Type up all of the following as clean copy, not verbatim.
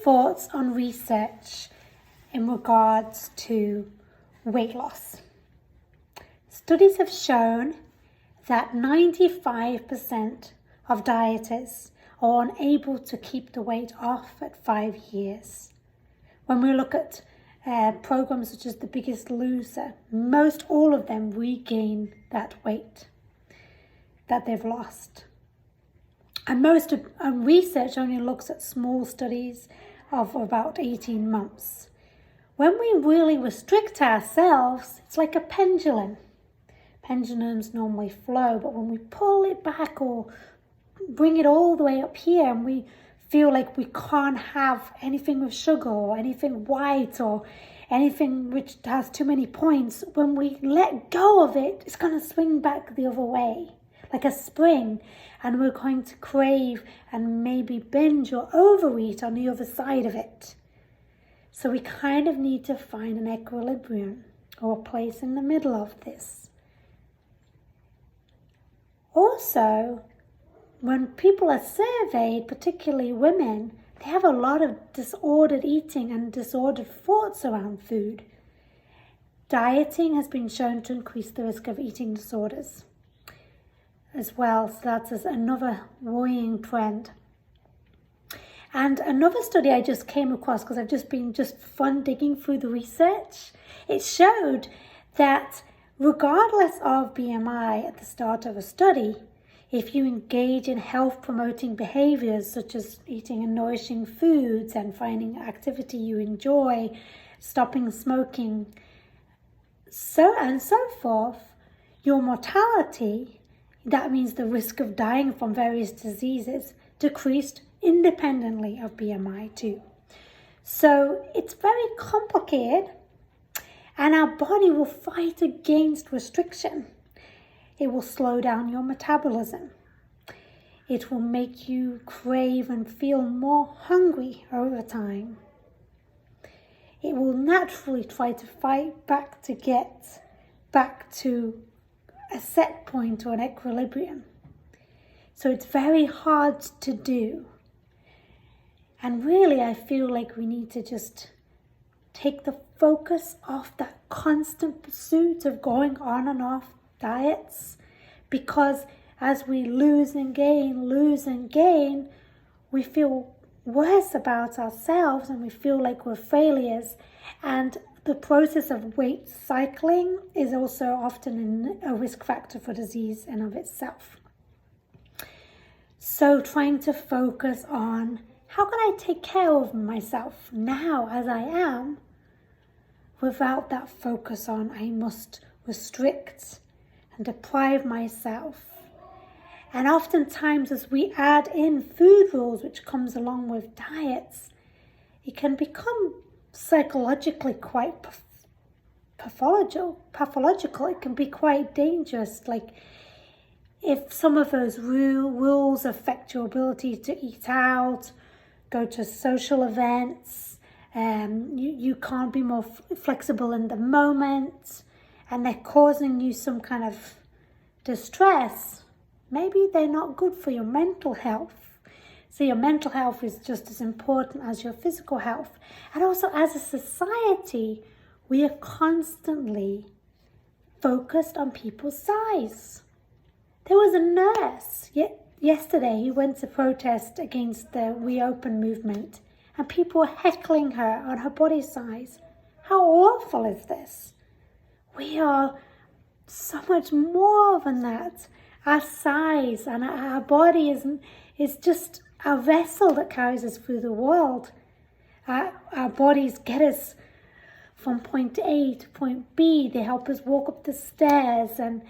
thoughts on research in regards to weight loss. Studies have shown that 95% of dieters are unable to keep the weight off at 5 years. When we look at programs such as The Biggest Loser, most all of them regain that weight that they've lost. And most of research only looks at small studies of about 18 months. When we really restrict ourselves, it's like a pendulum. Pendulums normally flow, but when we pull it back or bring it all the way up here and we feel like we can't have anything with sugar or anything white or anything which has too many points, when we let go of it, it's going to swing back the other way like a spring, and we're going to crave and maybe binge or overeat on the other side of it. So we kind of need to find an equilibrium or a place in the middle of this. Also, when people are surveyed, particularly women, they have a lot of disordered eating and disordered thoughts around food. Dieting has been shown to increase the risk of eating disorders as well, so that's another worrying trend. And another study I just came across, because I've just been fun digging through the research, it showed that regardless of BMI at the start of a study, if you engage in health-promoting behaviors such as eating and nourishing foods and finding activity you enjoy, stopping smoking, so and so forth, your mortality, that means the risk of dying from various diseases, decreased independently of BMI too. So it's very complicated, and our body will fight against restriction. It will slow down your metabolism. It will make you crave and feel more hungry over time. It will naturally try to fight back to get back to a set point or an equilibrium. So it's very hard to do. And really, I feel like we need to just take the focus off that constant pursuit of going on and off diets, because as we lose and gain, we feel worse about ourselves and we feel like we're failures. And the process of weight cycling is also often a risk factor for disease in of itself. So trying to focus on how can I take care of myself now as I am, without that focus on I must restrict and deprive myself. And oftentimes as we add in food rules, which comes along with diets, it can become psychologically quite pathological. It can be quite dangerous. Like if some of those rules affect your ability to eat out, go to social events, you can't be more flexible in the moment, and they're causing you some kind of distress, maybe they're not good for your mental health. So your mental health is just as important as your physical health. And also as a society, we are constantly focused on people's size. There was a nurse yesterday who went to protest against the Reopen movement, and people were heckling her on her body size. How awful is this? We are so much more than that. Our size and our body is just a vessel that carries us through the world. Our bodies get us from point A to point B. They help us walk up the stairs and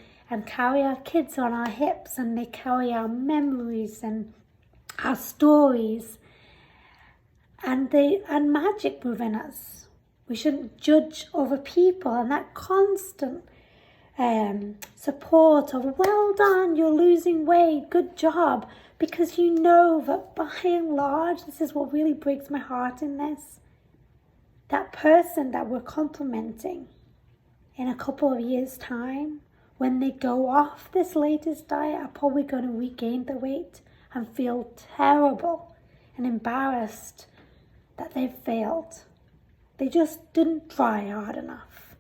carry our kids on our hips, and they carry our memories and our stories and magic within us. We shouldn't judge other people, and that constant support of well done, you're losing weight, good job, because you know that by and large, this is what really breaks my heart in this, that person that we're complimenting in a couple of years' time, when they go off this latest diet, are probably going to regain the weight and feel terrible and embarrassed that they've failed. They just didn't try hard enough.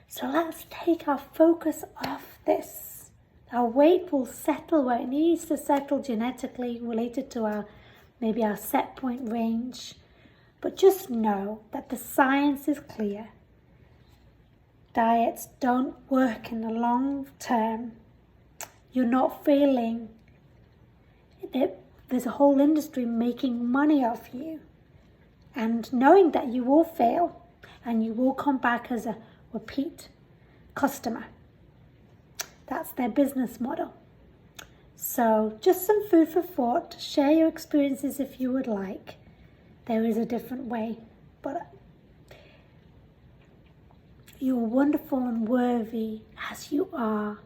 So let's take our focus off this. Our weight will settle where it needs to settle genetically, related to maybe our set point range. But just know that the science is clear. Diets don't work in the long term. You're not failing. There's a whole industry making money off you. And knowing that you will fail and you will come back as a repeat customer. That's their business model. So just some food for thought. Share your experiences if you would like. There is a different way, but you're wonderful and worthy as you are.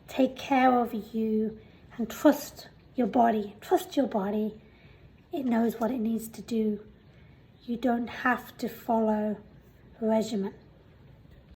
Take care of you and trust your body. Trust your body. It knows what it needs to do. You don't have to follow a regimen.